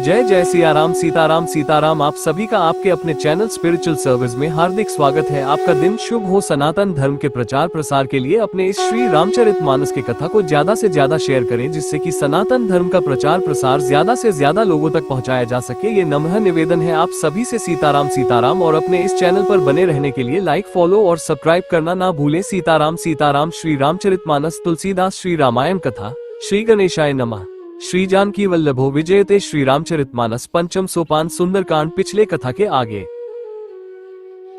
जय जय सियाराम सीताराम सीताराम। आप सभी का आपके अपने चैनल स्पिरिचुअल सर्विस में हार्दिक स्वागत है। आपका दिन शुभ हो। सनातन धर्म के प्रचार प्रसार के लिए अपने इस श्री रामचरितमानस की कथा को ज्यादा से ज्यादा शेयर करें, जिससे कि सनातन धर्म का प्रचार प्रसार ज्यादा से ज्यादा लोगों तक पहुंचाया जा सके। ये नम्र निवेदन है आप सभी से। सीताराम सीताराम। और अपने इस चैनल पर बने रहने के लिए लाइक, फॉलो और सब्सक्राइब करना ना भूलें। सीताराम सीताराम। श्री रामचरितमानस तुलसीदास श्री रामायण कथा। श्री गणेशाय नमः। श्री जानकी वल्लभो विजयते। श्री रामचरितमानस पंचम सोपान सुंदरकांड। पिछले कथा के आगे।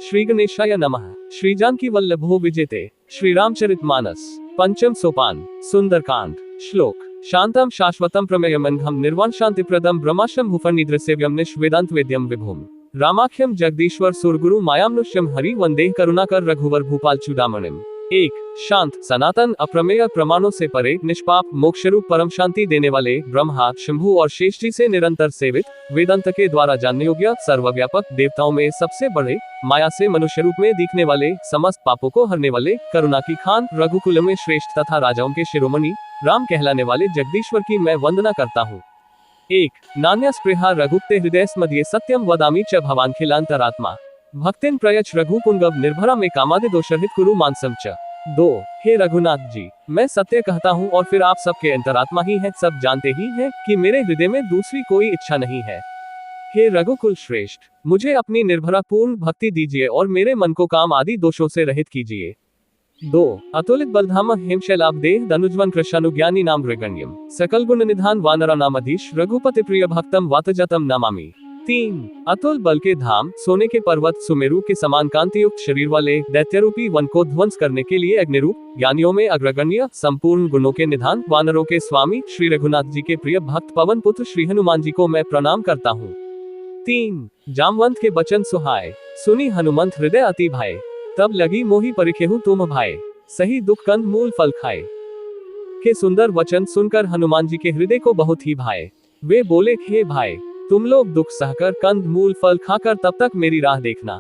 श्री गणेशाय नमः। श्री जानकी वल्लभो विजयते। श्री रामचरितमानस पंचम सोपान सुंदरकांड। श्लोक। शांतम शाश्वतम प्रमेयमनघम निर्वाण शांतिप्रदम ब्रह्माशम भूफनिद्रसेव्यम निष्वेदांत वेद्यम विभुम रामाख्यम जगदीश्वर सुरगुरु मायामनुष्यम हरि वंदेह करुणाकर रघुवर भूपाल चूड़ामणिम। एक शांत, सनातन, अप्रमेय, प्रमाणों से परे, निष्पाप, मोक्षरूप परम शांति देने वाले, ब्रह्मा, शंभु और शेष जी से निरंतर सेवित, वेदांत के द्वारा जानने योग्य, सर्वव्यापक, देवताओं में सबसे बड़े, माया से मनुष्य रूप में दिखने वाले, समस्त पापों को हरने वाले, करुणा की खान, रघुकुल में श्रेष्ठ तथा राजाओं के शिरोमणि, राम कहलाने वाले जगदीश्वर की मैं वंदना करता हूँ। एक नान्य स्पृहा रघुप्ते हृदय स्मदये सत्यम वदामि च भवानखिलांतरात्मा भक्तिन प्रयच्छ रघुपुंगव निर्भरा में कामादि दोषरहित कुरु मानसम च। 2 हे रघुनाथ जी, मैं सत्य कहता हूँ और फिर आप सबके अंतरात्मा ही हैं, सब जानते ही हैं कि मेरे हृदय में दूसरी कोई इच्छा नहीं है। हे रघुकुल श्रेष्ठ, मुझे अपनी निर्भरा पूर्ण भक्ति दीजिए और मेरे मन को काम आदि दोषों से रहित कीजिए। 2 अतुलित बलधाम हिमशैलाब्देह धनुज्वन कृशानुज्ञानी नाम मृगण्यम सकल गुण निधान वानरा नामधीश रघुपति प्रिय भक्तम वातजतम नमामि। 3 अतुल बल के धाम, सोने के पर्वत, सुमेरु के समान कांति युक्त शरीर वाले, दैत्यरूपी वन को ध्वंस करने के लिए अग्निरूप, ज्ञानियों में अग्रगण्य, संपूर्ण गुणों के निधान, वानरों के स्वामी, श्री रघुनाथ जी के प्रिय भक्त पवन पुत्र श्री हनुमान जी को मैं प्रणाम करता हूँ। 3 जामवंत के बचन सुहाए, सुनी हनुमंत हृदय अति भाए, तब लगी मोहि परिखेहु तुम भाए, सही दुख कंद मूल फल खाए। के सुंदर वचन सुनकर हनुमान जी के हृदय को बहुत ही भाए। वे बोले, हे भाई, तुम लोग दुख सहकर कंद मूल फल खाकर तब तक मेरी राह देखना।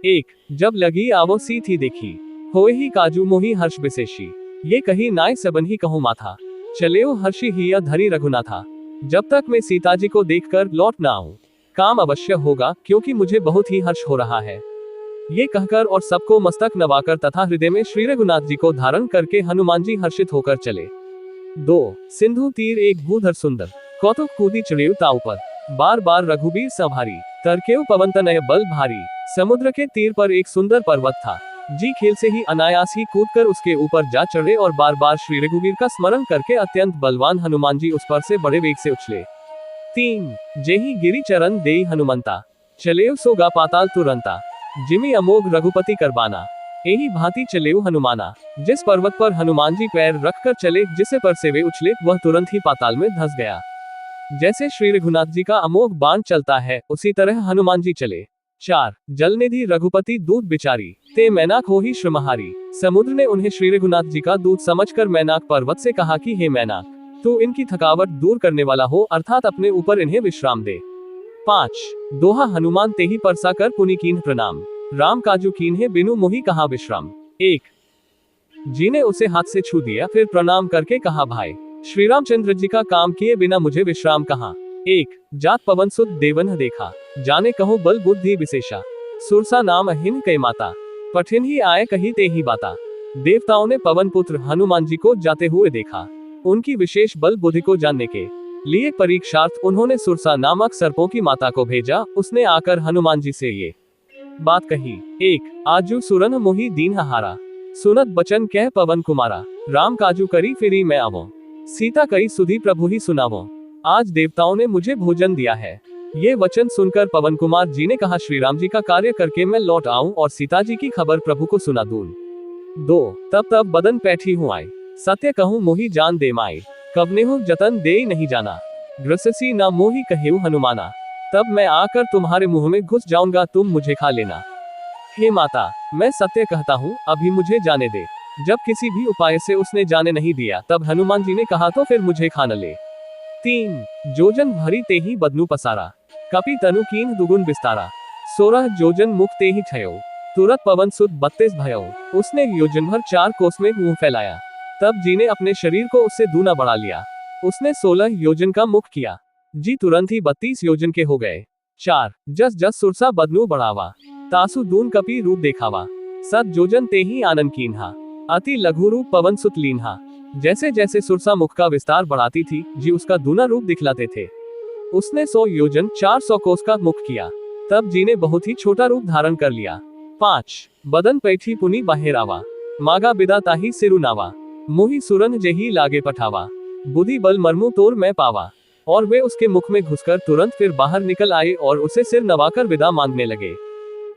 1 जब लगी आवो सीत ही देखी, होए ही काजू मोही हर्ष विशेषी, ये कही नाय सबन ही कहूँ माथा, चलेओ हर्षी हिया धरी रघुनाथा, जब तक मैं सीता जी को देखकर लौट ना आऊं, काम अवश्य होगा, क्योंकि मुझे बहुत ही हर्ष हो रहा है। ये कहकर और सबको मस्तक नवाकर तथा हृदय में श्री रघुनाथ जी को धारण करके हनुमान जी हर्षित होकर चले। 2 सिंधु तीर एक भूधर सुंदर, कौतुक कूदी चढ़ेउ ताऊ पर, बार बार रघुबीर सभारी, तरकेउ पवन तनय बल भारी। समुद्र के तीर पर एक सुंदर पर्वत था, जी खेल से ही अनायास ही कूदकर उसके ऊपर जा चढ़े और बार बार श्री रघुवीर का स्मरण करके अत्यंत बलवान हनुमान जी उस पर से बड़े वेग से उछले। 3 जेहि गिरि चरण देई हनुमंता, चलेउ सोगा पाताल तुरंता, जिमि अमोघ रघुपति करबाना, एही भांति चलेउ हनुमाना। जिस पर्वत पर हनुमान जी पैर रखकर चले, जिसे पर से वे उछले, वह तुरंत ही पाताल में धंस गया। जैसे श्री रघुनाथ जी का अमोघ बाण चलता है, उसी तरह हनुमान जी चले। 4 जलनिधि रघुपति दूत बिचारी, ते मैनाक हो ही श्रमहारी। समुद्र ने उन्हें श्री रघुनाथ जी का दूत समझकर मैनाक पर्वत से कहा कि हे मैनाक, तू इनकी थकावट दूर करने वाला हो, अर्थात अपने ऊपर इन्हें विश्राम दे। 5 दोहा हनुमान तेहि परसा कर पुनि कीन्ह प्रणाम, राम काजू कीन्हे बिनु मोहि कहाँ विश्राम। 1 जी ने उसे हाथ से छू दिया, फिर प्रणाम करके कहा, भाई श्री रामचंद्र जी का काम किए बिना मुझे विश्राम कहाँ। 1 जात पवन सुत देवन देखा, जाने कहो बल बुद्धि विशेषा, सुरसा नाम अहिन कई माता, पठिन ही आए कही ते ही बाता। देवताओं ने पवन पुत्र हनुमान जी को जाते हुए देखा। उनकी विशेष बल बुद्धि को जानने के लिए परीक्षार्थ उन्होंने सुरसा नामक सर्पों की माता को भेजा। उसने आकर हनुमान जी से ये बात कही। 1 आजू सुरन मोहि दीन हारा, सुनत बचन कह पवन कुमारा, राम काजू करी फिरी मैं आवो, सीता कई सुधी प्रभु ही सुनावो, आज देवताओं ने मुझे भोजन दिया है। ये वचन सुनकर पवन कुमार जी ने कहा, श्री राम जी का कार्य करके मैं लौट आऊं और सीता जी की खबर प्रभु को सुना दूं। 2 तब बदन पैठी हूँ आए, सत्य कहूँ मोहि जान दे माए, कब नेहु जतन दे नहीं जाना, ग्रससी ना मोहि कहेउ हनुमाना, तब मैं आकर तुम्हारे मुंह में घुस जाऊंगा, तुम मुझे खा लेना। हे माता, मैं सत्य कहता हूँ, अभी मुझे जाने दे। जब किसी भी उपाय से उसने जाने नहीं दिया, तब हनुमान जी ने कहा, तो फिर मुझे खा न ले। 3 जोजन भरी ते ही बदनु पसारा, कपि तनु कीन दुगुन विस्तारा, 16 जोजन मुख ते ही ठयो, तुरत पवन सुत 32 भयो। उसने योजन भर 4 कोस में मुंह फैलाया, तब जी ने अपने शरीर को उससे दूना बढ़ा लिया। उसने 16 योजन का मुख किया। जी तुरंत ही 32 योजन के हो गए। 4 जस जस सुरसा बदनू बढ़ावा, तासु दून कपि रूप देखावा, सत जोजन ते ही आनंद कीन्हा, अति लघु रूप पवन सुत लीन्हा। जैसे जैसे सुरसा मुख का विस्तार बढ़ाती थी, जी उसका दूना रूप दिखलाते थे। उसने 100 योजन 400 कोस का मुख किया, तब जी ने बहुत ही छोटा रूप धारण कर लिया। 5 बदन पैठी पुनी बाहेरावा, मागा बिदा ताही सिरुनावा, मोही सुरन जेही लागे पठावा, बुद्धि बल मरमु तोर मैं पावा। और वे उसके मुख में घुसकर तुरंत फिर बाहर निकल आए और उसे सिर नवाकर विदा मांगने लगे।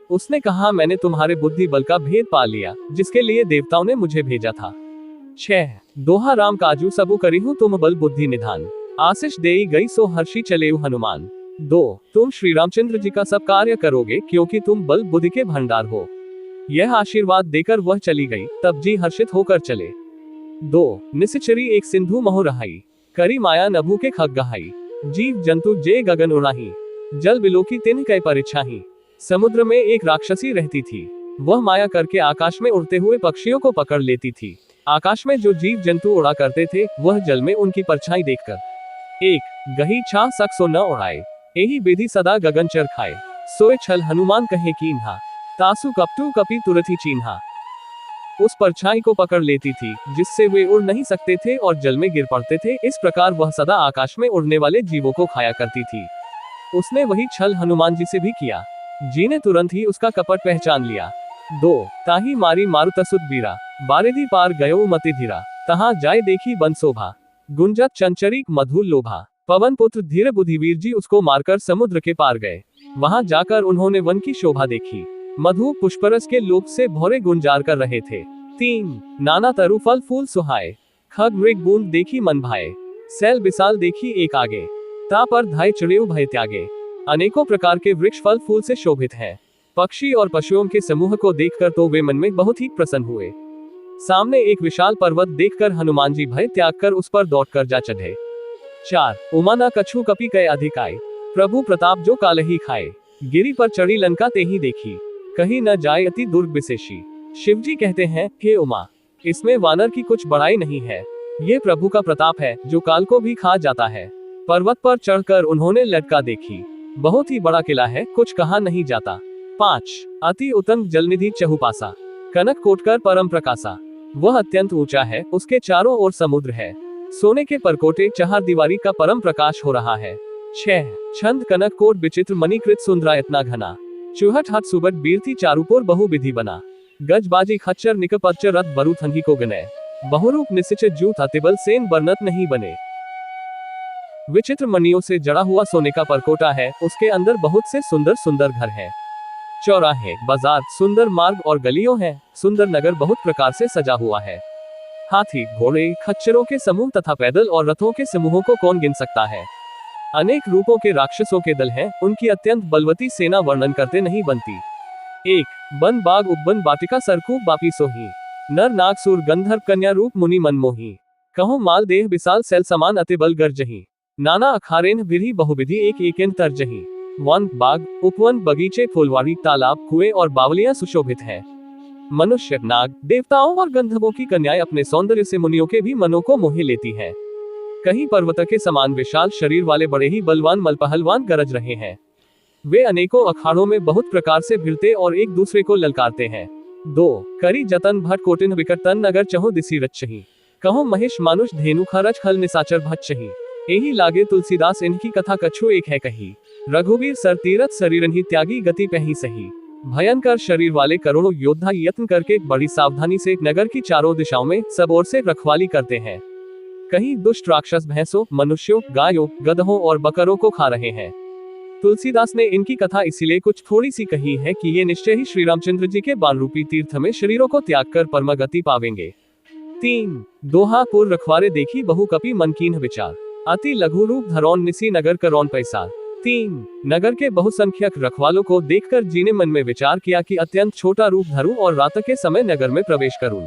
उसने कहा, मैंने तुम्हारे बुद्धि बल का भेद पा लिया, जिसके लिए देवताओं ने मुझे भेजा था। 6 दोहा राम काजू सबु करिहु तुम बल बुद्धि निधान, आशीष देई गई सो हर्षी चलेउ हनुमान। 2 तुम श्री रामचंद्र जी का सब कार्य करोगे, क्योंकि तुम बल बुद्धि के भंडार हो। यह आशीर्वाद देकर वह चली गई, तब जी हर्षित होकर चले। 2 निशिचरी एक सिंधु महु रहाई, करी माया नभु के खग गहाई, जीव जंतु जे गगन उड़ाही, जल बिलो की तिन्ह कै परिछाही। समुद्र में एक राक्षसी रहती थी, वह माया करके आकाश में उड़ते हुए पक्षियों को पकड़ लेती थी। आकाश में जो जीव जंतु उड़ा करते थे, वह जल में उनकी परछाई देखकर 1 गही छा सक सो न उड़ाए, एही विधि सदा गगन चर खाए, सोए छल हनुमान कहे कीन्हा, तासु कपटू कपि तुरथी चीन्हा। उस परछाई को पकड़ लेती थी, जिससे वे उड़ नहीं सकते थे और जल में गिर पड़ते थे। इस प्रकार वह सदा आकाश में उड़ने वाले जीवों को खाया करती थी। उसने वही छल हनुमान जी से भी किया। जी ने तुरंत ही उसका कपट पहचान लिया। 2 ताही मारी मारुतसुत बीरा, बारिधि पार गयो मति धीरा, तहाँ जाय देखी बन शोभा, गुंजत चंचरीक मधुर लोभा। पवन पुत्र धीर बुद्धिवीर जी उसको मारकर समुद्र के पार गए। वहां जाकर उन्होंने वन की शोभा देखी, मधु पुष्परस के लोक से भौरे गुंजार कर रहे थे। 3 नाना तरु फल फूल सुहाए, खग मृग बूंद देखी मन भाए, सैल विशाल देखी एक आगे, ता पर धाय चढ़ेउ भय त्यागे। अनेकों प्रकार के वृक्ष फल फूल से शोभित हैं। पक्षी और पशुओं के समूह को देखकर तो वे मन में बहुत ही प्रसन्न हुए। सामने एक विशाल पर्वत देखकर हनुमान जी भय त्याग कर उस पर दौड़कर जा चढ़े। 4 उमा न कछु कपि कै अधिकाय, प्रभु प्रताप जो कालही खाए, गिरी पर चढ़ी लंका ते ही देखी, कहीं न जाए अति दुर्ग विशेषी। शिवजी कहते हैं, हे उमा, इसमें वानर की कुछ बड़ाई नहीं है, ये प्रभु का प्रताप है जो काल को भी खा जाता है। पर्वत पर चढ़कर उन्होंने लटका देखी, बहुत ही बड़ा किला है, कुछ कहा नहीं जाता। 5 अति उत्तम जलनिधि चहुपासा, कनक कोटकर परम प्रकाशा, वह अत्यंत ऊंचा है, उसके चारों ओर समुद्र है, सोने के परकोटे चार दीवारी का परम प्रकाश हो रहा है। 6 छंद कनक कोट विचित्र मणिकृत सुंदरायतना घना, चूहट हाथ सुबट बीरती चारुपोर बहु विधि बना, गज बाजी खच्चर निकपच्चर रथ बरु थंगी को गने, बहुरूप निशिच जूथ अतिबल सेन बरनत नहीं बने। विचित्र मणियों से जड़ा हुआ सोने का परकोटा है, उसके अंदर बहुत से सुंदर सुंदर घर हैं, चौराहे, बाजार, सुंदर मार्ग और गलियों हैं। सुंदर नगर बहुत प्रकार से सजा हुआ है। हाथी, घोड़े, खच्चरों के समूह तथा पैदल और रथों के समूहों को कौन गिन सकता है। अनेक रूपों के राक्षसों के दल हैं, उनकी अत्यंत बलवती सेना वर्णन करते नहीं बनती। 1 बन बाग उपवन बाटिका सरकूप बापी सोही, नर नाग सूर गंधर्व कन्या रूप मुनि मनमोही, कहो माल देह विशाल सैल समान अति बल गर्जही, नाना अखारेन विधि बहुविधि एक एकेन तरजही। वन, बाग, उपवन, बगीचे, फुलवाड़ी, तालाब, कुएं और बावलियां सुशोभित हैं। मनुष्य, नाग, देवताओं और गंधर्वों की कन्याएं अपने सौंदर्य से मुनियों के भी मनों को मोह लेती हैं। कहीं पर्वत के समान विशाल शरीर वाले बड़े ही बलवान मलपहलवान गरज रहे हैं। वे अनेकों अखाड़ों में बहुत प्रकार से भिड़ते और एक दूसरे को ललकारते हैं। 2 करी जतन भट कोटिन विकट तन नगर चहो दिसी रचही, कहो महेश मानुष धेनु खरच खल निसाचर भच्चही, एही लागे तुलसीदास इनकी कथा कछु एक है कही, रघुवीर सर तीरथ शरीरन ही त्यागी गति पही सही। भयंकर शरीर वाले करोड़ों योद्धा यत्न करके बड़ी सावधानी से नगर की चारों दिशाओं में सब ओर से रखवाली करते हैं। कहीं दुष्ट राक्षस भैंसों, मनुष्यों, गायों, गधों और बकरों को खा रहे हैं। तुलसीदास ने इनकी कथा इसीलिए कुछ थोड़ी सी कही है कि ये निश्चय ही श्री रामचंद्र जी के बाण रूपी तीर्थ में शरीरों को त्याग कर परम गति पावेंगे। 3 दोहा पुर रखवारे देखी बहु कपि मन कीन्ह विचार, अति लघु रूप धरौन निसी नगर करौन पैसार। 3 नगर के बहुसंख्यक रखवालों को देखकर जी ने मन में विचार किया कि अत्यंत छोटा रूप धरूं और रात के समय नगर में प्रवेश करूं।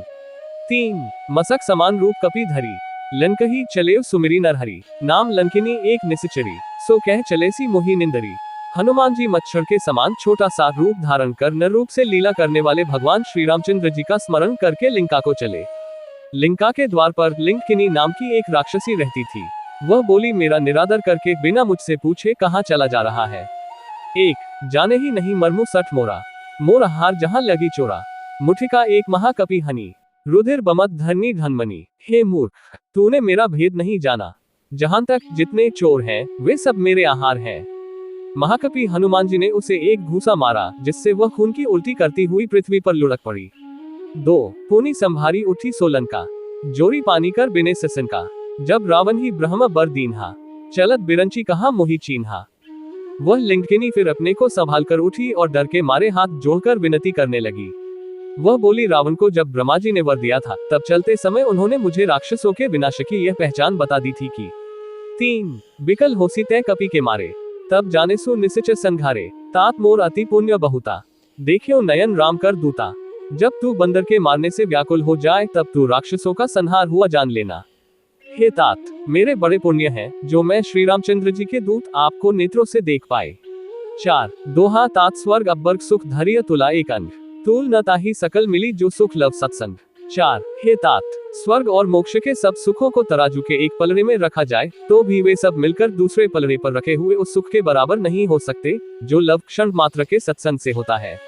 3 मसक समान रूप कपि धरी, लंकही चलेव सुमिरी नरहरी, नाम लंकिनी एक निशिचरी, सो कह चलेसी मोही निंदरी। हनुमान जी मच्छर के समान छोटा सा रूप धारण कर नर रूप से लीला करने वाले भगवान श्री रामचंद्र जी का स्मरण करके लिंका को चले। लिंका के द्वार पर लिंकिनी नाम की एक राक्षसी रहती थी। वह बोली, मेरा निरादर करके बिना मुझसे पूछे कहाँ चला जा रहा है। एक जाने ही नहीं मरमु सठ मोरा, मोर हार जहां लगी चोरा, मुठिका एक महाकपि हनी, रुधिर बमत धरनी धनमनी। हे मूर्ख, तूने मेरा भेद नहीं जाना, जहां तक जितने चोर हैं वे सब मेरे आहार हैं। महाकपि हनुमान जी ने उसे एक घूसा मारा, जिससे वह खून की उल्टी करती हुई पृथ्वी पर लुढ़क पड़ी। 2 पूनी संभारी उठी सोलन का, जोरी पानी कर बिने ससन का, जब रावण ही ब्रह्म बर दीन्हा, चलत बिरंची कहा मोही चीन्हा। वह लिंगकिनी फिर अपने को संभाल कर उठी और डर के मारे हाथ जोड़कर विनती करने लगी। वह बोली, रावण को जब ब्रह्मा जी ने वर दिया था, तब चलते समय उन्होंने मुझे राक्षसों के विनाश की यह पहचान बता दी थी कि 3 बिकल होसी तय कपि के मारे, तब जाने सु निसिचर संघारे, तात मोर अति पुण्य बहुता, देखियो नयन राम कर दूता। जब तू बंदर के मारने से व्याकुल हो जाए, तब तू राक्षसों का संहार हुआ जान लेना। हे तात, मेरे बड़े पुण्य हैं, जो मैं श्री रामचंद्र जी के दूत आपको नेत्रों से देख पाए। 4 दोहा तात स्वर्ग अब्बर्ग सुख धरिय तुला एक अंग, तूल न ताही सकल मिली जो सुख लव सत्संग। 4 हे तात, स्वर्ग और मोक्ष के सब सुखों को तराजू के एक पलड़े में रखा जाए, तो भी वे सब मिलकर दूसरे पलड़े पर रखे हुए उस सुख के बराबर नहीं हो सकते, जो लव क्षण मात्र के सत्संग से होता है।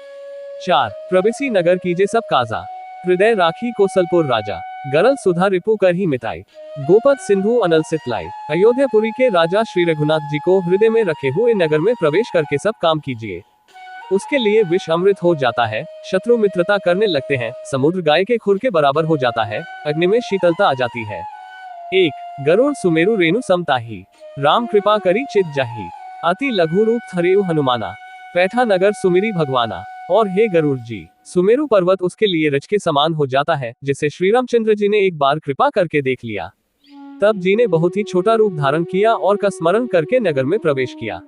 4 प्रवेशी नगर कीजे सब काजा, हृदय राखी कोसलपुर राजा, गरल सुधा रिपु कर ही मिटाई, गोपद सिंधु अनल सितलाई। अयोध्यापुरी के राजा श्री रघुनाथ जी को हृदय में रखे हुए नगर में प्रवेश करके सब काम कीजिए। उसके लिए विष अमृत हो जाता है, शत्रु मित्रता करने लगते हैं, समुद्र गाय के खुर के बराबर हो जाता है, अग्नि में शीतलता आ जाती है। 1 गरुड़ सुमेरु रेणु समताही, राम कृपा करी चित जाही, अति लघु रूप थरेउ हनुमाना, पैठा नगर सुमिरी भगवाना। और हे गरुड़ जी, सुमेरु पर्वत उसके लिए रज के समान हो जाता है, जिसे श्री रामचंद्र जी ने एक बार कृपा करके देख लिया। तब जी ने बहुत ही छोटा रूप धारण किया और का स्मरण करके नगर में प्रवेश किया।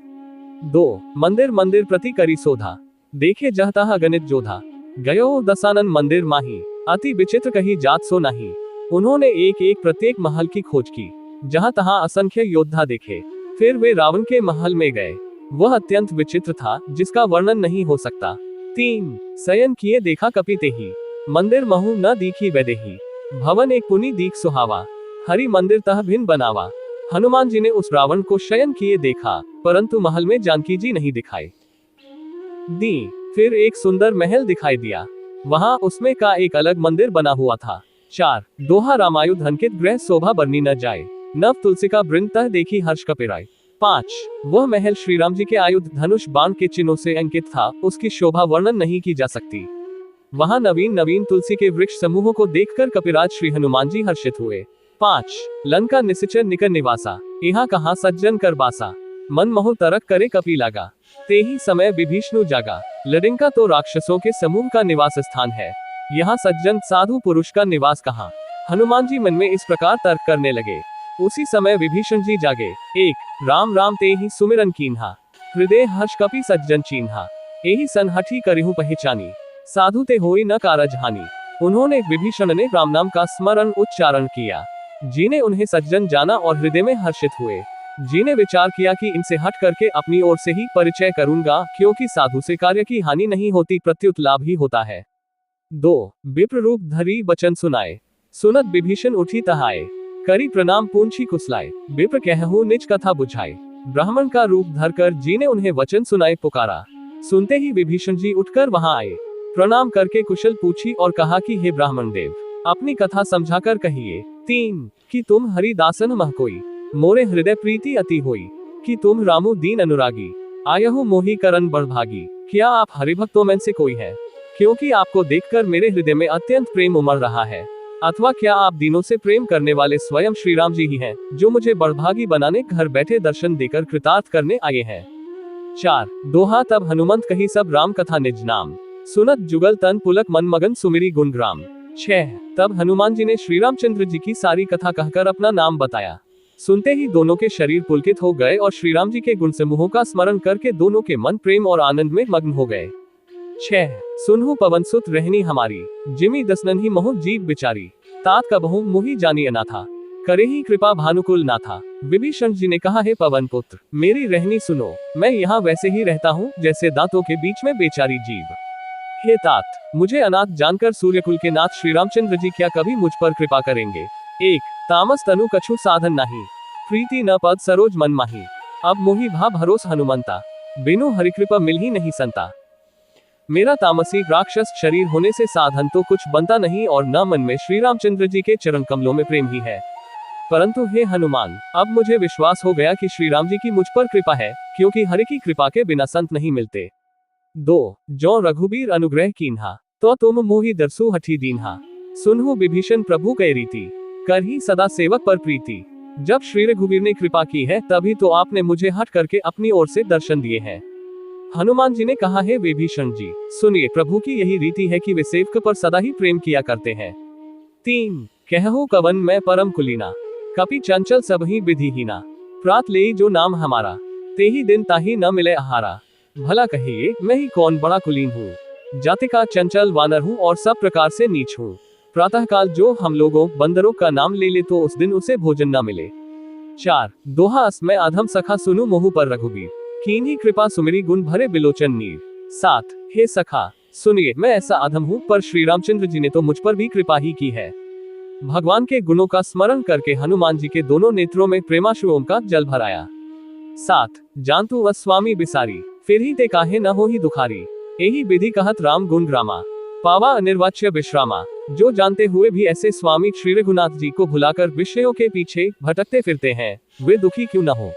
2 मंदिर मंदिर प्रति करी सोधा, देखे जहता गणित जोधा, गयो दसानन मंदिर माही, अति विचित्र कही जात सो नहीं। उन्होंने एक एक प्रत्येक महल की खोज की, जहां तहां असंख्य योद्धा देखे। फिर वे रावण के महल में गए, वह अत्यंत विचित्र था, जिसका वर्णन नहीं हो सकता। 3 शयन किए देखा कपिते ही, मंदिर महु न दीखी वैदेही, भवन एक पुनि दीख सुहावा, हरि मंदिर तह भिन्न बनावा। हनुमान जी ने उस रावण को शयन किए देखा, परंतु महल में जानकी जी नहीं दिखाई दी। फिर एक सुंदर महल दिखाई दिया, वहां उसमें का एक अलग मंदिर बना हुआ था। 4 दोहा रामायुध अंकित ग्रह शोभा बरनी न जाए, नव तुलसी का वृंद तह देखी हर्ष कपिराय। 5 वह महल श्री राम जी के आयुध धनुष बाण के चिन्हों से अंकित था, उसकी शोभा वर्णन नहीं की जा सकती। वहां नवीन नवीन तुलसी के वृक्ष समूहों को देखकर कपिराज श्री हनुमान जी हर्षित हुए। 5 लंका निसिचर निकर निवासा, यहाँ कहाँ सज्जन कर बासा, मन मोह तरक करे कपि लागा, ते ही समय विभीषणु जागा। लंका तो राक्षसों के समूह का निवास स्थान है, यहाँ सज्जन साधु पुरुष का निवास कहाँ। हनुमान जी मन में इस प्रकार तर्क करने लगे। उसी समय विभीषण जी जागे। 1 राम राम ते ही सुमिरन कीन्हा, हृदय हर्ष कपि सज्जन चीन्हा, एही सन हठी करिहु पहचानी, साधु ते होई न कारज हानि। उन्होंने विभीषण ने राम नाम का स्मरण उच्चारण किया, जी ने उन्हें सज्जन जाना और हृदय में हर्षित हुए। जी ने विचार किया कि इनसे हट करके अपनी ओर से ही परिचय करूंगा, क्योंकि साधु से कार्य की हानि नहीं होती, प्रत्युत लाभ ही होता है। 2 विप्र रूप धरी वचन सुनाए, सुनत विभीषण उठी तहाए, करी प्रणाम पूंछी कुसलाए, विप्र कहूँ निज कथा बुझाए। ब्राह्मण का रूप धरकर जी ने उन्हें वचन सुनाए पुकारा। सुनते ही विभीषण जी उठकर वहां आए, प्रणाम करके कुशल पूछी और कहा कि हे ब्राह्मण देव, अपनी कथा समझाकर कहिए। 3 कि तुम हरिदासन मह कोई, मोरे हृदय प्रीति अति होई, कि तुम रामु दीन अनुरागी, आयहु मोहि करन बड़भागी। क्या आप हरिभक्तों में से कोई है? क्योंकि आपको देखकर मेरे हृदय में अत्यंत प्रेम उमड़ रहा है। अथवा क्या आप दिनों से प्रेम करने वाले स्वयं श्री राम जी ही हैं, जो मुझे बड़भागी बनाने घर बैठे दर्शन देकर कृतार्थ करने आए हैं। 4 दोहा तब हनुमंत कही सब राम कथा निज नाम, सुनत जुगल तन पुलक मन मगन सुमिरी गुणग्राम। 6 तब हनुमान जी ने श्री रामचंद्र जी की सारी कथा कहकर अपना नाम बताया। सुनते ही दोनों के शरीर पुलकित हो गए और श्री राम जी के गुण समूहों का स्मरण करके दोनों के मन प्रेम और आनंद में मग्न हो गए। 6 सुनहु पवन सुत रहनी हमारी, जिमी दसनन ही महु जीव बिचारी, तात कबहु मुहि जानी अनाथा, करे ही कृपा भानुकुल नाथा। विभीषण जी ने कहा, हे पवन पुत्र, मेरी रहनी सुनो, मैं यहाँ वैसे ही रहता हूँ जैसे दांतों के बीच में बेचारी जीव। हे तात, मुझे अनाथ जानकर सूर्यकुल के नाथ श्री रामचंद्र जी क्या कभी मुझ पर कृपा करेंगे? 1 तामस तनु कछु साधन नहीं, प्रीति न पद सरोज मन माही, अब मोहि भा भरोस हनुमंता, बिनु हरिकृपा मिल ही नहीं संता। मेरा तामसी राक्षस शरीर होने से साधन तो कुछ बनता नहीं और न मन में श्री रामचंद्र जी के चरण कमलों में प्रेम ही है। परंतु हे हनुमान, अब मुझे विश्वास हो गया कि श्री राम जी की मुझ पर कृपा है, क्योंकि हरि की कृपा के बिना संत नहीं मिलते। 2 जो रघुबीर अनुग्रह कीन्हा, तो तुम मोहि दरसु हठी दीन्हा, सुनहु विभीषण प्रभु कै रीति, करही सदा सेवक पर प्रीति। जब श्री रघुबीर ने कृपा की है तभी तो आपने मुझे हट करके अपनी ओर से दर्शन दिए हैं। हनुमान जी ने कहा, है विभीषण जी, सुनिए, प्रभु की यही रीति है कि वे सेवक पर सदा ही प्रेम किया करते हैं। 3 कहु कवन मैं परम कुलीना, कपि चंचल सबही विधिहीना, प्रात लेई जो नाम हमारा, तेही दिन ताही न मिले आहारा। भला कहिए मैं ही कौन बड़ा कुलीन हूँ, जाति का चंचल वानर हूँ और सब प्रकार से नीच हूँ। प्रातः काल जो हम लोगों बंदरों का नाम ले ले तो उस दिन उसे भोजन न मिले। 4 दोहा अस मैं अधम सखा सुनु मोहु पर रघुबीर, कीन्ही कृपा सुमिरी गुण भरे बिलोचन नीर। 7 हे सखा सुनिए, मैं ऐसा अधम हूँ पर श्री रामचंद्र जी ने तो मुझ पर भी कृपा ही की है। भगवान के गुणों का स्मरण करके हनुमान जी के दोनों नेत्रों में प्रेमाश्रुओं का जल भराया। 7 जानतु वह स्वामी बिसारी, फिर ही ते काहे न हो ही दुखारी, यही विधि कहत राम गुण ग्रामा, पावा अनिर्वाच्य विश्रामा। जो जानते हुए भी ऐसे स्वामी श्री रघुनाथ जी को भुलाकर विषयों के पीछे भटकते फिरते हैं, वे दुखी क्यों न हो।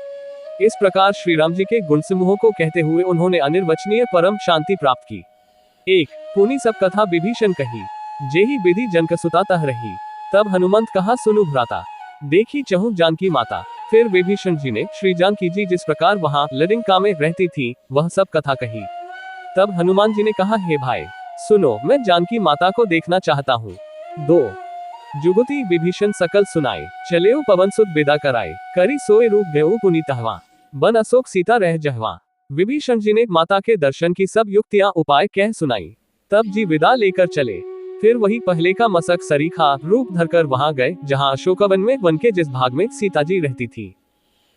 इस प्रकार श्री राम जी के गुण समूहों को कहते हुए उन्होंने अनिर्वचनीय परम शांति प्राप्त की। 1 पुनि सब कथा विभीषण कही, जेहि विधि जनक सुता तह रही, तब हनुमंत कहा सुनु भ्राता, देखी चहु जानकी माता। फिर विभीषण जी ने श्री जानकी जी जिस प्रकार वहां लंका में रहती थी वह सब कथा कही। तब हनुमान जी ने कहा, हे भाई सुनो, मैं जानकी माता को देखना चाहता हूँ। 2 जुगति विभीषण सकल सुनाए, चलेउ पवन सुत विदा कराए, करी सोए रूप गयो पुनीतहवा, बन अशोक सीता रह जहवा। विभीषण जी ने माता के दर्शन की सब युक्तियां उपाय कह सुनाई। तब जी विदा लेकर चले। फिर वही पहले का मसक सरीखा रूप धरकर वहां गए जहां अशोकवन में वन के जिस भाग में सीता जी रहती थी।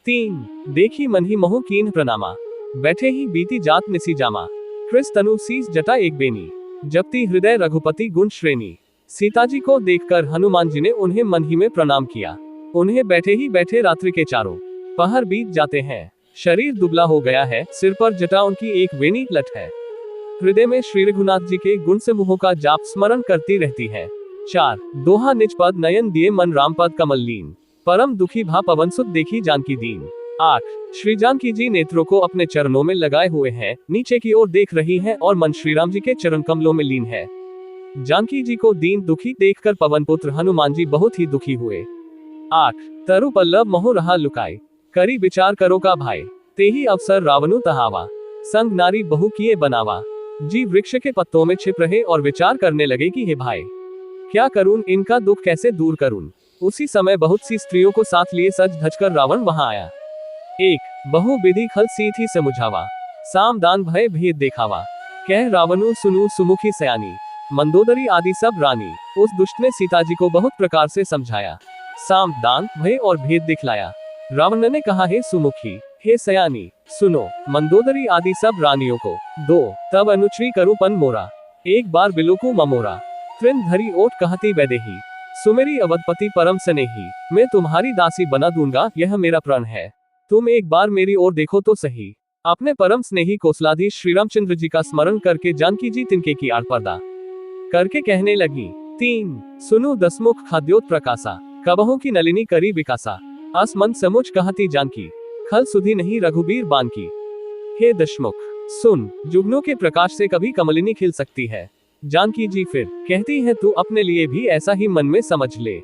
3 देखी मन ही मोह कीन्ह प्रणामा, बैठे ही बीती जात निसी जामा, कृस तनु सीस जटा एक बेनी, जपती हृदय रघुपति गुण श्रेणी। सीता जी को देखकर हनुमान जी ने उन्हें मन ही में प्रणाम किया। उन्हें बैठे ही बैठे रात्रि के चारों पहर बीत जाते हैं। शरीर दुबला हो गया है, सिर पर जटा उनकी एक वेणी लट है। हृदय में श्री रघुनाथ जी के गुण समूहों का जाप स्मरण करती रहती है। 4 दोहा निज पद नयन दिए मन राम पद कमल लीन, परम दुखी भा पवन सुत देखी जानकी दीन। 8 श्री जानकी जी नेत्रों को अपने चरणों में लगाए हुए हैं, नीचे की ओर देख रही हैं और मन श्री राम जी के चरण कमलों में लीन है। जानकी जी को दीन दुखी देखकर पवन पुत्र हनुमान जी बहुत ही दुखी हुए। 8 तरु पल्लव मोह रहा लुकाए, करी विचार करो का भाई, तेही अवसर रावणु तहावा, संग नारी बहु किए बनावा। जी वृक्ष के पत्तों में छिप रहे और विचार करने लगे कि हे भाई, क्या करूं, इनका दुख कैसे दूर करूं। उसी समय बहुत सी स्त्रियों को साथ लिए सज धज कर रावण वहां आया। 1 बहु विधि खल सीथी समुझावा, साम दान भय भेद देखावा, कह रावणु सुनु सुमुखी सयानी, मंदोदरी आदि सब रानी। उस दुष्ट ने सीता जी को बहुत प्रकार से समझाया, साम दान भय और भेद दिखलाया। रावण ने कहा, हे सुमुखी, हे सयानी, सुनो, मंदोदरी आदि सब रानियों को। 2 तब अनुचरी करूपन मोरा, एक बार बिलोकु ममोरा, त्रिन धरी ओट कहती वैदेही, सुमेरी अवधपति परम स्नेही, मैं तुम्हारी दासी बना दूंगा, यह मेरा प्रण है। तुम एक बार मेरी ओर देखो तो सही। अपने परम स्नेही कौशलाधीश श्री रामचंद्र जी का स्मरण करके जानकी जी तिनके की आड़ पर्दा करके कहने लगी। 3 सुनु दसमुख खाद्योत प्रकाशा, कबहों की नलिनी करी विकासा, अस मन समुच कहती जानकी, खल सुधी नहीं रघुबीर बान की। हे दशमुख सुन, जुगनों के प्रकाश से कभी कमलिनी खिल सकती है। जानकी जी फिर कहती है, तू अपने लिए भी ऐसा ही मन में समझ ले।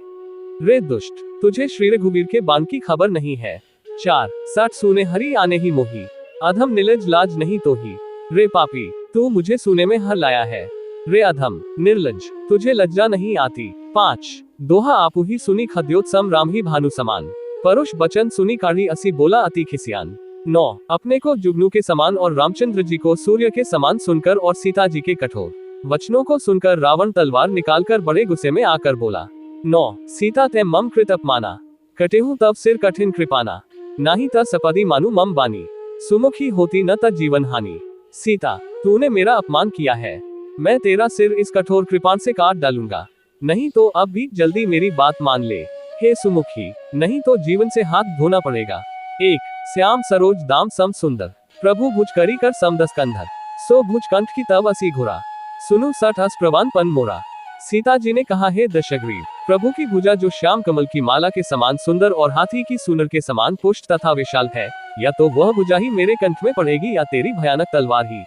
रे दुष्ट, तुझे श्री रघुबीर के बान की खबर नहीं है। 4 सठ सुने हरि आने ही मोही, अधम निलज लाज नहीं तो ही। रे पापी, तू मुझे सुने में हर लाया है। रे अधम निर्लज, तुझे लज्जा नहीं आती। 5 दोहा आपू ही सुनी खद्योत सम राम ही भानु समान, परुष बचन सुनी काढ़ी असी बोला अति खिसियान। 9 अपने को जुगनू के समान और रामचंद्र जी को सूर्य के समान सुनकर और सीता जी के कठोर वचनों को सुनकर रावण तलवार निकालकर बड़े गुस्से में आकर बोला। 9 सीता ते मम कृत अपमाना, कटेहूं तब सिर कठिन कृपाना, नाही त सपदी मानु मम बानी, सुमुखी होती न त जीवन हानि। सीता, तूने मेरा अपमान किया है, मैं तेरा सिर इस कठोर कृपान से काट डालूंगा, नहीं तो अब भी जल्दी मेरी बात मान ले। हे सुमुखी, नहीं तो जीवन से हाथ धोना पड़ेगा। 1 श्याम सरोज दाम सम सुंदर, प्रभु भुज करी कर समदस कंधर, सो भुज कंठ की तब असी घुरा, सुनु सठ अस प्रवान पन मोरा। सीता जी ने कहा, हे दशग्रीव, प्रभु की भुजा जो श्याम कमल की माला के समान सुंदर और हाथी की सूनर के समान पुष्ट तथा विशाल है, या तो वह भुजा ही मेरे कंठ में पड़ेगी या तेरी भयानक तलवार ही।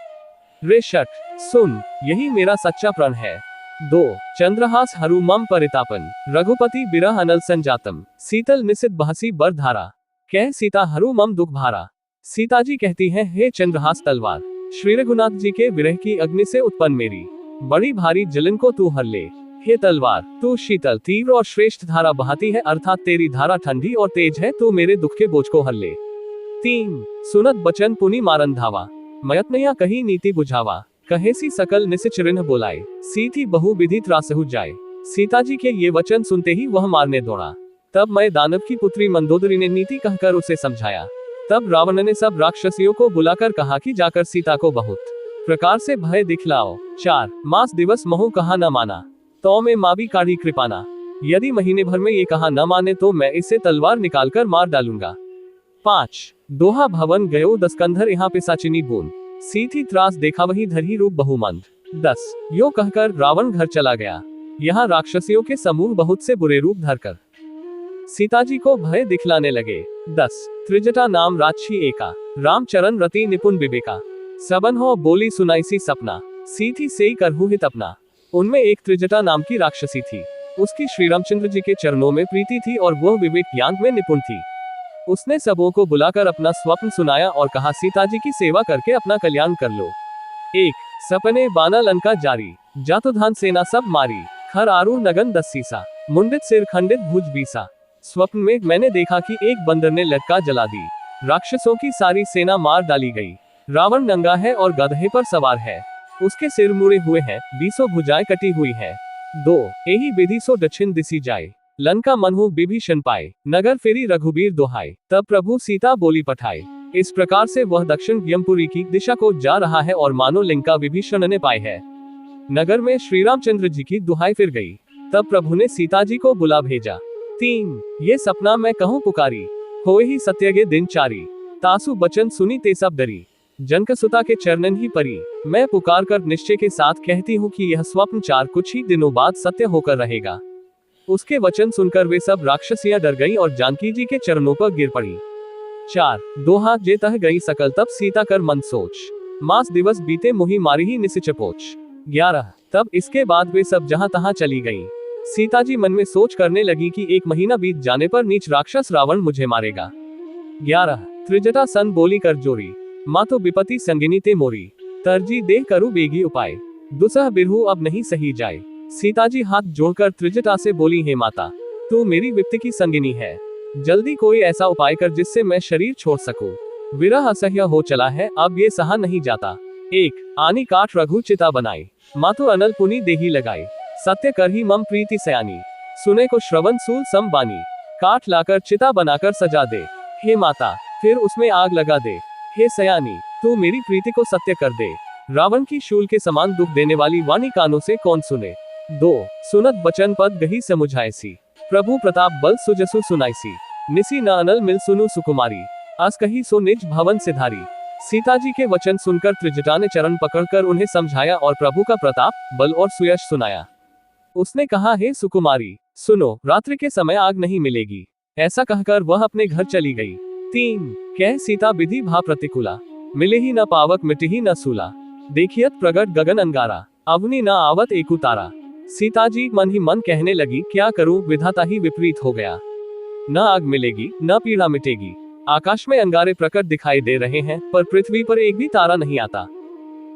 रे शठ, सुन, यही मेरा सच्चा प्रण है। 2 चंद्रहास हरु मम परितापन, रघुपति बिरह अनल संजातम, शीतल निसित बहसी बर धारा, कह सीता हरु मम दुख भारा। सीता जी कहती हैं, हे चंद्रहास तलवार, श्री रघुनाथ जी के विरह की अग्नि से उत्पन्न मेरी बड़ी भारी जलन को तू हर ले। हे तलवार, तू शीतल, तीव्र और श्रेष्ठ धारा बहाती है, अर्थात तेरी धारा ठंडी और तेज है, तू मेरे दुख के बोझ को हर ले। 3 सुनत बचन पुनि मारन धावा, मयत्नया कही नीति बुझावा, कहेसी सकल निसिच रिन्ह बोलाए, सीथी बहु विधि त्रासहु जाए। सीता जी के ये वचन सुनते ही वह मारने दौड़ा। तब मैं दानव की पुत्री मंदोदरी ने नीति कहकर उसे समझाया। तब रावण ने सब राक्षसियों को बुलाकर कहा कि जाकर सीता को बहुत प्रकार से भय दिखलाओ। 4 मास दिवस महु कहा न माना, तो में मावी काढ़ी कृपाना, यदि महीने भर में ये कहा न माने तो मैं इसे तलवार निकालकर मार डालूंगा। 5 दोहा भवन गयो 10 कंधर यहाँ पिसाचिनी बून, सीथी त्रास देखा वही धरही रूप बहुमंद। 10 यो कहकर रावण घर चला गया। यहाँ राक्षसियों के समूह बहुत से बुरे रूप धरकर सीता जी को भय दिखलाने लगे। 10 त्रिजटा नाम राक्षी एका, राम चरण रति निपुण विवेका, सबन हो बोली सुनाईसी सपना, सीथी सेई करहु हित अपना। उनमें एक त्रिजटा नाम की राक्षसी थी। उसकी श्री रामचंद्र जी के चरणों में प्रीति थी और वह विवेक ज्ञान में निपुण थी। उसने सबों को बुलाकर अपना स्वप्न सुनाया और कहा, सीता जी की सेवा करके अपना कल्याण कर लो। 1 सपने बाना लंका जारी, जातुधान सेना सब मारी, खर आरू नगन 10 सीसा, मुंडित सिर खंडित भुज बीसा। स्वप्न में मैंने देखा कि एक बंदर ने लटका जला दी, राक्षसों की सारी सेना मार डाली गई। रावण नंगा है और गधे पर सवार है, उसके सिर मुड़े हुए हैं, 20 भुजाएं कटी हुई हैं। 2 एही विधि सो दक्षिण दिसी जाए, लंका मनहु विभीषण पाए, नगर फेरी रघुबीर दोहाए, तब प्रभु सीता बोली पठाए। इस प्रकार से वह दक्षिण यमपुरी की दिशा को जा रहा है और मानो लंका विभीषण ने पाई है। नगर में श्री रामचंद्र जी की दुहाई फिर गई। तब प्रभु ने सीता जी को बुला भेजा। 3 ये सपना मैं कहूँ पुकारी, होए ही सत्यगे दिन चारी, तासु बचन सुनी ते सब डरी, जनक सुता के चरणन ही परी। मैं पुकार कर निश्चय के साथ कहती हूँ कि यह स्वप्न 4 कुछ ही दिनों बाद सत्य होकर रहेगा। उसके वचन सुनकर वे सब राक्षसियां डर गईं और जानकी जी के चरणों पर गिर पड़ी। 4 दोहा जे तह गई सकल तब सीता कर मन सोच, मास दिवस बीते मुहि मारी ही निसिच पोच। 11 तब इसके बाद वे सब जहां तहां चली गईं। सीता जी मन में सोच करने लगी कि 1 महीना बीत जाने पर नीच राक्षस रावण मुझे मारेगा। 11 त्रिजटा सन बोली कर जोरी, मातो विपति संगिनी ते मोरी, तरजी देह करु बेगी उपाय, दुसह बिरहु अब नहीं सही जाए। सीता जी हाथ जोड़कर त्रिजटा से बोली, हे माता, तू मेरी विपत्ति की संगिनी है, जल्दी कोई ऐसा उपाय कर जिससे मैं शरीर छोड़ सकूं। विरह असह्य हो चला है, अब ये सहा नहीं जाता। 1 आनी काठ रघु चिता बनाई, मातु अनल पुनि देही लगाई, सत्य कर ही मम प्रीति सयानी, सुने को श्रवण सूल सम बानी, काठ लाकर चिता बनाकर सजा दे, हे माता, फिर उसमें आग लगा दे, हे सयानी, तू मेरी प्रीति को सत्य कर दे। रावण की शूल के समान दुख देने वाली वाणी कानों से कौन सुने। 2 सुनत बचन पद गही समुझायसी, प्रभु प्रताप बल सुजसु सुनाईसी, निसी न अनल मिल सुनु सुकुमारी, अस कही सो निज भवन सिधारी। सीता जी के वचन सुनकर त्रिजटा ने चरण पकड़कर उन्हें समझाया और प्रभु का प्रताप, बल और सुयश सुनाया। उसने कहा, हे सुकुमारी, सुनो, रात्रि के समय आग नहीं मिलेगी। ऐसा कहकर वह अपने घर चली गई। 3 कह सीता विधि भा प्रतिकूला, मिले ही न पावक मिटे ही न सूला, देखियत प्रगट गगन अंगारा, अवनी न आवत एकु तारा। सीता जी मन ही मन कहने लगी, क्या करूं, विधाता ही विपरीत हो गया, न आग मिलेगी न पीड़ा मिटेगी। आकाश में अंगारे प्रकट दिखाई दे रहे हैं, पर पृथ्वी पर एक भी तारा नहीं आता।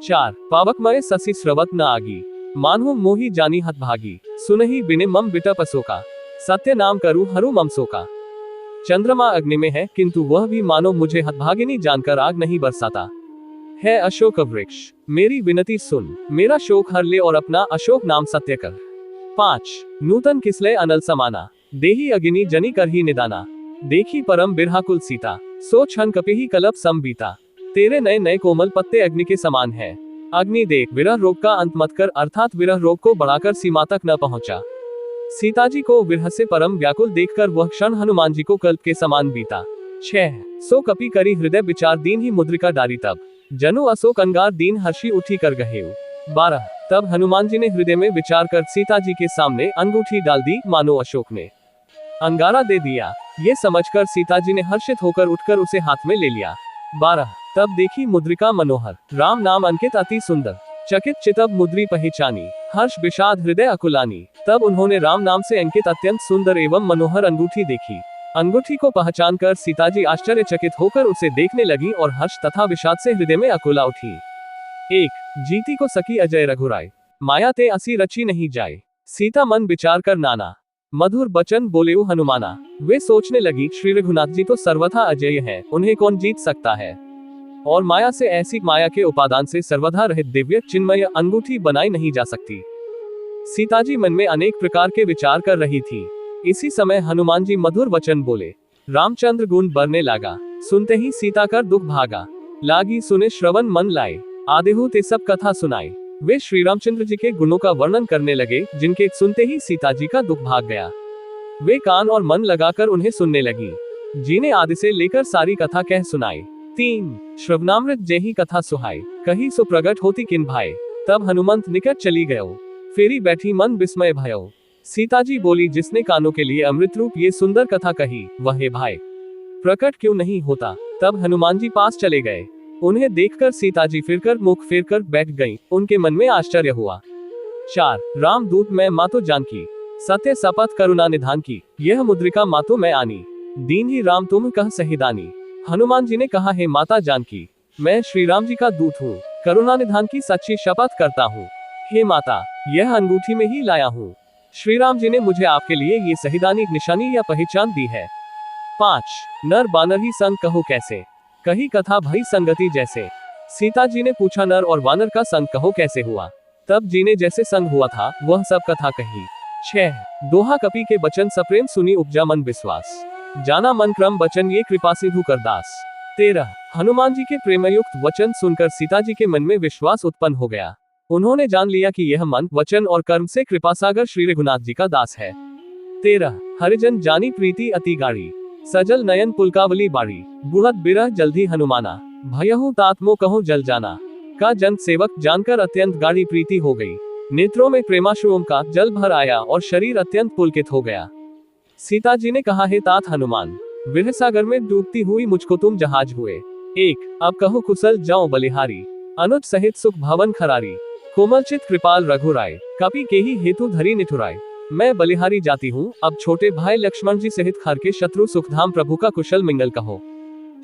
4 पावकमय ससी स्रवत न आगी, मानहु मोही जानी हतभागी, सुनहि बिने मम बिटप अशोका, सत्य नाम करु हरू मम शोका। चंद्रमा अग्नि में है, किंतु वह भी मानो मुझे हतभागिनी जानकर आग नहीं बरसाता। है अशोक वृक्ष, मेरी विनती सुन, मेरा शोक हर ले और अपना अशोक नाम सत्य कर। 5 नूतन किसले अनल समाना, देही अग्नि जनी कर ही निदाना, देखी परम बिरहाकुल सीता, सो क्षण कपि ही कलप सम बीता। तेरे नए नए कोमल पत्ते अग्नि के समान है, अग्नि देख, विरह रोग का अंत मत कर, अर्थात विरह रोग को बढ़ाकर सीमा तक न पहुंचा। सीता जी को विरह से परम व्याकुल देखकर वह क्षण हनुमान जी को कल्प के समान बीता। 6 सो कपि करी हृदय विचार दीन ही मुद्रिका डारी तब, जनु अशोक अंगार दीन हर्षी उठी कर गहेउ। 12 तब हनुमान जी ने हृदय में विचार कर सीता जी के सामने अंगूठी डाल दी, मानो अशोक ने अंगारा दे दिया। ये समझकर सीता जी ने हर्षित होकर उठकर उसे हाथ में ले लिया। 12 तब देखी मुद्रिका मनोहर, राम नाम अंकित अति सुंदर, चकित चितब मुद्री पहचानी, हर्ष विषाद हृदय अकुलानी। तब उन्होंने राम नाम से अंकित अत्यंत सुंदर एवं मनोहर अंगूठी देखी। अंगूठी को पहचान कर सीता जी आश्चर्यचकित होकर उसे देखने लगी और हर्ष तथा विषाद से हृदय में अकुला उठी। 1 जीती को सकी अजय रघुराय, माया ते असी रची नहीं जाए, सीता मन विचार कर नाना, मधुर बचन बोलेउ हनुमाना। वे सोचने लगी, श्री रघुनाथ जी तो सर्वथा अजय हैं, उन्हें कौन जीत सकता है, और माया से, ऐसी माया के उपादान से सर्वथा रहित दिव्य चिन्मय अंगूठी बनाई नहीं जा सकती। सीता जी मन में अनेक प्रकार के विचार कर रही थी। इसी समय हनुमान जी मधुर वचन बोले, रामचंद्र गुण बरने लागा, सुनते ही सीता कर दुख भागा, लागी सुने श्रवण मन लाए, आदेहु ते सब कथा सुनाए। वे श्री रामचंद्र जी के गुणों का वर्णन करने लगे, जिनके सुनते ही सीता जी का दुख भाग गया। वे कान और मन लगाकर उन्हें सुनने लगी, जिन्हें आदि से लेकर सारी कथा कह सुनाई। 3 श्रवणामृत जेहि कथा सुहाई, कही सो प्रगट होती किन भाई, तब हनुमंत निकट चली गयो, फेरी बैठी मन विस्मय भयो। सीता जी बोली, जिसने कानों के लिए अमृत रूप ये सुंदर कथा कही, वह हे भाई प्रकट क्यों नहीं होता। तब हनुमान जी पास चले गए। उन्हें देखकर सीता जी फिरकर मुख फेरकर बैठ गईं। उनके मन में आश्चर्य हुआ। 4 राम दूत मैं मातो जानकी, सत्य शपथ करुणा निधान की, यह मुद्रिका मातो मैं आनी, दीन ही राम तुम कह सहिदानी। हनुमान जी ने कहा, हे माता जानकी, मैं श्री राम जी का दूत हूँ, करुणा निधान की सच्ची शपथ करता हूँ। हे माता, यह अंगूठी में ही लाया हूँ। श्री राम जी ने मुझे आपके लिए ये सहिदानी निशानी या पहचान दी है। 5 नर बानर ही संग कहो कैसे, कही कथा भई संगति जैसे। सीता जी ने पूछा, नर और वानर का संग कहो कैसे हुआ। तब जी ने जैसे संग हुआ था वह सब कथा कही। 6 दोहा कपि के बचन सप्रेम सुनी उपजा मन विश्वास, जाना मन क्रम बचन ये कृपा सिंधु करदास। 13 हनुमान जी के प्रेमयुक्त वचन सुनकर सीता जी के मन में विश्वास उत्पन्न हो गया। उन्होंने जान लिया कि यह मन, वचन और कर्म से कृपासागर श्री रघुनाथ जी का दास है। 13 हरिजन जानी प्रीति अति गाड़ी, सजल नयन पुलकावली बाड़ी, बुढ़त बिरह जल्दी हनुमाना, भयहु तात्मो कहूँ जल जाना। का जन सेवक जानकर अत्यंत गाढ़ी प्रीति हो गई, नेत्रों में प्रेमाश्रुओं का जल भर आया और शरीर अत्यंत पुलकित हो गया। सीता जी ने कहा, हे तात हनुमान, विरह सागर में डूबती हुई मुझको तुम जहाज हुए। 1 अब कहो कुशल जाओ बलिहारी, अनुज सहित सुख भवन खरारी, कोमलचित कृपाल रघुराय, कपि के ही हेतु धरी निठुराय। मैं बलिहारी जाती हूँ, अब छोटे भाई लक्ष्मण जी सहित खर के शत्रु सुखधाम प्रभु का कुशल मंगल कहो।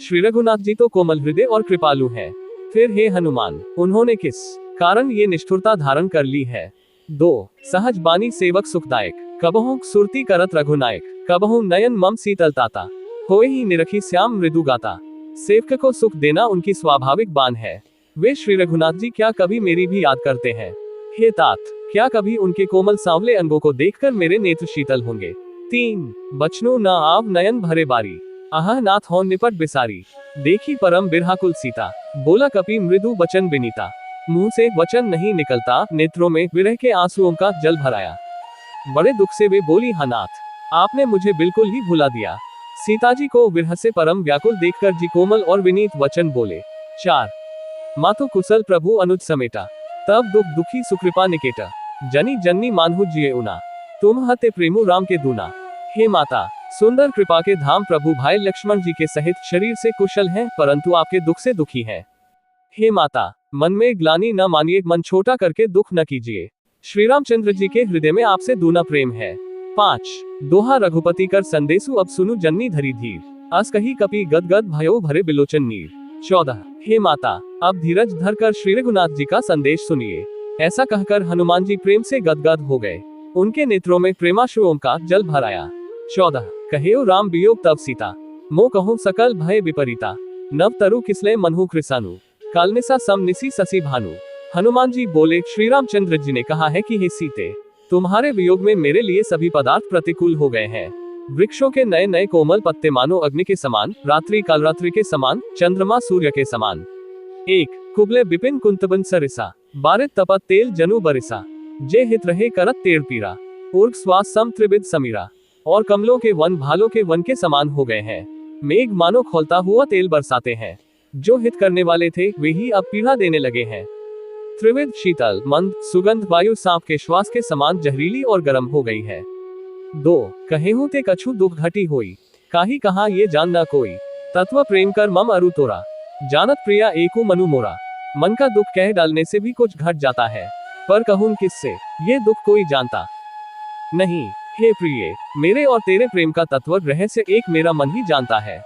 श्री रघुनाथ जी तो कोमल हृदय और कृपालु हैं। फिर हे हनुमान, उन्होंने किस कारण ये निष्ठुरता धारण कर ली है। 2 सहज बानी सेवक सुखदायक, कबहु सुरती करत रघुनायक, कबहु नयन मम शीतलताता, होए ही निरखी श्याम मृदु गाता। सेवक को सुख देना उनकी स्वाभाविक बान है। वे श्री रघुनाथ जी क्या कभी मेरी भी याद करते हैं। हे तात, क्या कभी उनके कोमल सांवले अंगों को देखकर मेरे नेत्र शीतल होंगे। 3 बचनो न आव नयन भरे बारी, आह नाथ हो निपट बिसारी, देखी परम बिरहाकुल सीता, बोला कपि मृदु बचन बिनीता। मुंह से वचन नहीं निकलता, नेत्रों में विरह के आंसुओं का जल भराया। बड़े दुख से वे बोली, हनाथ, आपने मुझे बिल्कुल ही भुला दिया। सीता जी को विरह से परम व्याकुल देखकर जी कोमल और विनीत वचन बोले। 4 मातो कुशल प्रभु अनुज समेटा, तब दुख दुखी सुकृपा निकेटा, जनी जननी मानहु जिये उना, तुम हते प्रेमु राम के दूना। हे माता, सुंदर कृपा के धाम प्रभु भाई लक्ष्मण जी के सहित शरीर से कुशल हैं, परंतु आपके दुख से दुखी हैं। हे माता, मन में ग्लानि न मानिए, मन छोटा करके दुख न कीजिए। श्री रामचंद्र जी के हृदय में आपसे दूना प्रेम है। 5 दोहा रघुपति कर संदेशु अब सुनु जननी धरी धीर, अस कही कपि गद गद भयो भरे बिलोचन नीर। 14 हे माता, अब धीरज धर कर श्री रघुनाथ जी का संदेश सुनिए। ऐसा कहकर हनुमान जी प्रेम से गदगद हो गए। उनके नेत्रों में प्रेमाश्रुओं का जल भर आया। 14 कहेउ राम वियोग तब सीता, मो कहूँ सकल भय विपरीता, नव तरु किसले मनहु कृसानु, कालनिसा सम निसी ससी भानु। हनुमान जी बोले, श्री रामचंद्र जी ने कहा है कि हे सीते, तुम्हारे वियोग में मेरे लिए सभी पदार्थ प्रतिकूल हो गए हैं। वृक्षों के नए नए कोमल पत्ते मानो अग्नि के समान, रात्रि कालरात्रि के समान, चंद्रमा सूर्य के समान। 1 कुबले बिपिन कुंतबन सरिसा, बारित तपत तेल जनु बरिसा, जे हित रहे करत तेड़ पीरा, उर्ग स्वास सम त्रिविध समीरा, और कमलों के वन भालों के वन के समान हो गए हैं। मेघ मानो खौलता हुआ तेल बरसाते हैं। जो हित करने वाले थे वे ही अब पीड़ा देने लगे हैं। त्रिविध शीतल मंद सुगंध वायु सांप के श्वास के समान जहरीली और गर्म हो गई है। 2 कहेहू ते कछु दुख घटी होई, काहि कहा ये जानना कोई, तत्व प्रेम कर मम अरु तोरा, जानत प्रिया एकु मनु मोरा। मन का दुख कह डालने से भी कुछ घट जाता है, पर कहूं किससे, ये दुख कोई जानता नहीं। हे प्रिय, मेरे और तेरे प्रेम का तत्व रहस्य एक मेरा मन ही जानता है।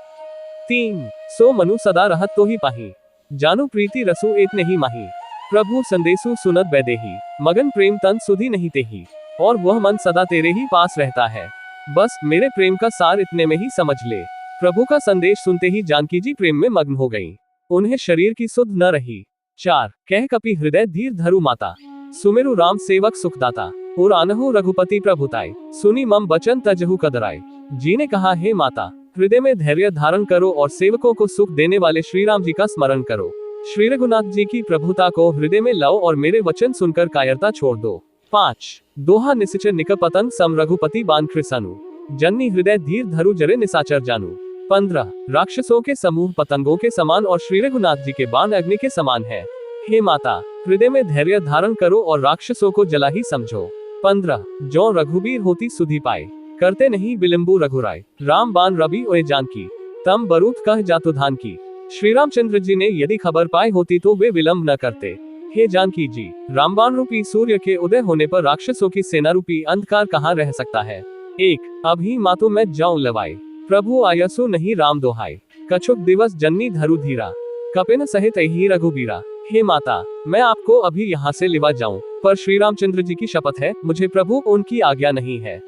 3 सो मनु सदा रहत तो ही पाही, जानु प्रीति रसु एत नहीं माही। प्रभु संदेशु सुनत बैदेही, मगन प्रेम तन सुधी नहीं तेही, और वह मन सदा तेरे ही पास रहता है। बस मेरे प्रेम का सार इतने में ही समझ ले। प्रभु का संदेश सुनते ही जानकी जी प्रेम में मग्न हो गईं। उन्हें शरीर की सुध न रही। 4 कह कपि हृदय धीर धरु माता, सुमेरु राम सेवक सुखदाता, और आनहु रघुपति प्रभुताई, सुनी मम बचन तजहु कदराई। जी ने कहा, हे माता, हृदय में धैर्य धारण करो और सेवकों को सुख देने वाले श्री राम जी का स्मरण करो। श्री रघुनाथ जी की प्रभुता को हृदय में लाओ और मेरे वचन सुनकर कायरता छोड़ दो। 5 दोहा निसिचर निक पतंग सम रघुपति बान कृसनु, जननी हृदय धीर धरु जरे निसाचर जानू। 15 राक्षसों के समूह पतंगों के समान और श्री रघुनाथ जी के बाण अग्नि के समान है। हे माता, हृदय में धैर्य धारण करो और राक्षसों को जला ही समझो। 15 जो रघुबीर होती सुधी पाए, करते नहीं विलंबु रघुराय, राम बाण रवि ओए जानकी, तम बरूथ कह जातु धान की। श्री रामचंद्र जी ने यदि खबर पाई होती तो वे विलंब न करते। हे जानकी जी, रामबाण रूपी सूर्य के उदय होने पर राक्षसों की सेना रूपी अंधकार कहाँ रह सकता है। 1 अभी मातु मैं जाऊं लवाई, प्रभु आयसु नहीं राम दोहाई, कछुक दिवस जन्नी धरु धीरा, कपिन सहित ही रघुबीरा। हे माता, मैं आपको अभी यहाँ से लिवा जाऊं, पर श्री रामचंद्र जी की शपथ है, मुझे प्रभु उनकी आज्ञा नहीं है।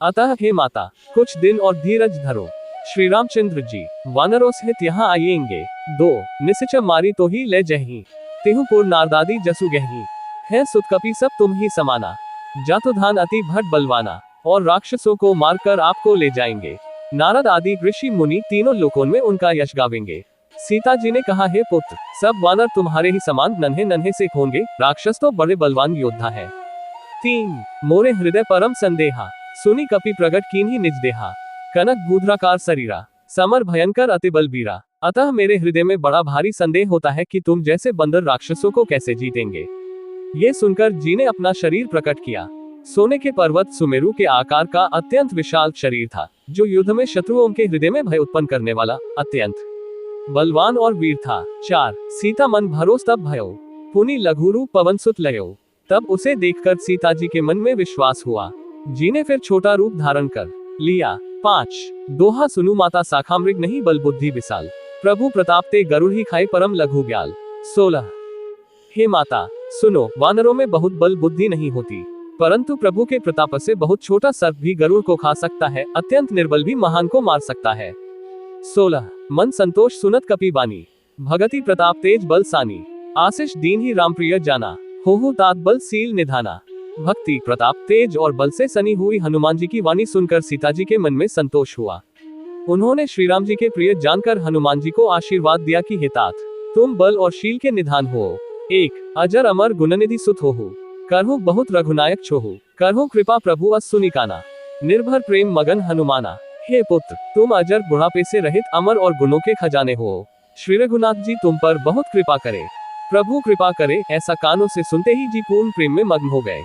अतः हे माता, कुछ दिन और धीरज धरो। श्री रामचंद्र जी वानरों सहित यहाँ आएंगे। 2 निश्चय मारी तो ही ले जही, तेहुपुर नारदादी जसु गही, है सुत कपि सब तुम ही समाना, जातुधान अति भट बलवाना, और राक्षसों को मारकर आपको ले जाएंगे। नारद आदि ऋषि मुनि तीनों लोकों में उनका यश गावेंगे। सीता जी ने कहा, हे पुत्र, सब वानर तुम्हारे ही समान नन्हे नन्हे से होंगे, राक्षस तो बड़े बलवान योद्धा है। 3 मोरे हृदय परम संदेहा, सुनी कपि प्रगट कीन्ही निज देहा, कनक भूधराकार शरीरा, समर भयंकर अति बलबीरा। अतः मेरे हृदय में बड़ा भारी संदेह होता है कि तुम जैसे बंदर राक्षसों को कैसे जीतेंगे। ये सुनकर जी ने अपना शरीर प्रकट किया। सोने के पर्वत सुमेरु के आकार का अत्यंत विशाल शरीर था, जो युद्ध में शत्रुओं के हृदय में भय उत्पन्न करने वाला अत्यंत बलवान और वीर था। 4 सीता मन भरोस तब भयो, पुनि लघुरु पवन सुत लयो, तब उसे देखकर सीता जी के मन में विश्वास हुआ। जी ने फिर छोटा रूप धारण कर लिया। 5 दोहा सुनु माता शाखा मृग नहीं बल बुद्धि विशाल, प्रभु प्रताप ते गरुड़ ही खाए परम लघु ग्याल। 16 हे माता सुनो, वानरों में बहुत बल बुद्धि नहीं होती, परंतु प्रभु के प्रताप से बहुत छोटा सर्प भी गरुड़ को खा सकता है, अत्यंत निर्बल भी महान को मार सकता है। 16 मन संतोष सुनत कपि बानी, भगति प्रताप तेज बल सानी, आशीष दीन ही राम प्रिय जाना, होहु तात बल सील निधाना। भक्ति प्रताप तेज और बल से सनी हुई हनुमान जी की वाणी सुनकर सीता जी के मन में संतोष हुआ। उन्होंने श्री राम जी के प्रिय जानकर हनुमान जी को आशीर्वाद दिया कि हे तात, तुम बल और शील के निधान हो। 1 अजर अमर गुणनिधि सुत होहु, करहु बहुत रघुनायक छोहु, करहु कृपा प्रभु अस सुनिकाना, निर्भर प्रेम मगन हनुमाना। हे पुत्र, तुम अजर बुढ़ापे से रहित अमर और गुणों के खजाने हो। श्री रघुनाथ जी तुम पर बहुत कृपा करे, प्रभु कृपा करे। ऐसा कानों से सुनते ही जी पूर्ण प्रेम में मग्न हो गए।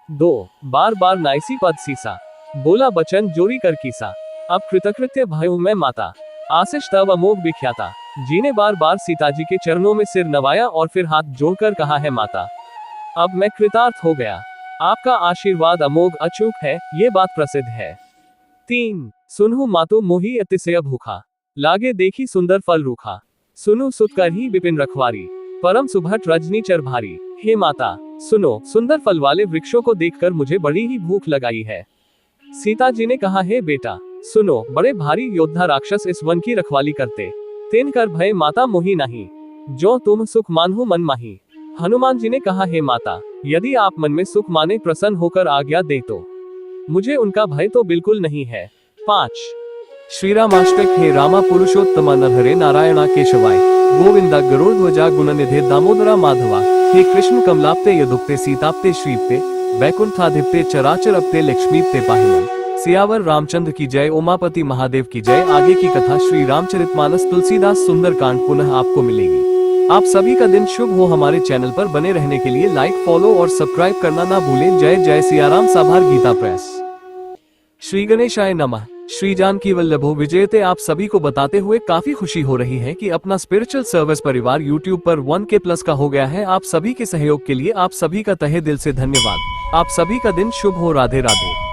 2 बार बार नाइसी पद सीसा, बोला बचन जोरी कर कीसा, अब कृतकृत्य भयु मैं माता, आशीष तब अमोघ विख्याता। जी ने बार बार सीता जी के चरणों में सिर नवाया और फिर हाथ जोड़कर कहा, है माता, अब मैं कृतार्थ हो गया, आपका आशीर्वाद अमोघ अचूक है, ये बात प्रसिद्ध है। 3 सुनहु मातु मोही अतिशय भूखा, लागे देखी सुंदर फल रूखा, सुनु सुत कर ही विपिन रखवारी, परम सुभट रजनी चर भारी। हे माता सुनो, सुंदर फल वाले वृक्षों को देखकर मुझे बड़ी ही भूख लगाई है। सीता जी ने कहा, हे बेटा सुनो, बड़े भारी योद्धा राक्षस इस वन की रखवाली करते, तेन कर भय माता मोही नहीं, जो तुम सुख मानहु मन माही। हनुमान जी ने कहा, हे माता, यदि आप मन में सुख माने प्रसन्न होकर आज्ञा दे तो मुझे उनका भय तो बिल्कुल नहीं है। 5 श्री रामाष्टक। हे रामा पुरुषोत्तम नरहरे नारायणा केशवाय, गोविंदा गरुड़ ध्वजा गुणनिधे दामोदरा माधवा, हे कृष्ण कमलाप्ते यदुक्ते सीताप्ते श्रीप्ते, वैकुंठाधिपते चराचरपते लक्ष्मीपते पाहिमन। सियावर रामचंद्र की जय, उमापति महादेव की जय। आगे की कथा श्री रामचरितमानस तुलसीदास सुंदरकांड पुनः आपको मिलेगी। आप सभी का दिन शुभ हो। हमारे चैनल पर बने रहने के लिए लाइक, फॉलो और सब्सक्राइब करना ना भूलें। जय जय सियाराम। साभार गीता प्रेस। श्री गणेशाय नमः। श्री जानकी वल्लभो विजयते। आप सभी को बताते हुए काफी खुशी हो रही है कि अपना स्पिरिचुअल सर्विस परिवार YouTube पर 1K+ का हो गया है। आप सभी के सहयोग के लिए आप सभी का तहे दिल से धन्यवाद। आप सभी का दिन शुभ हो। राधे राधे।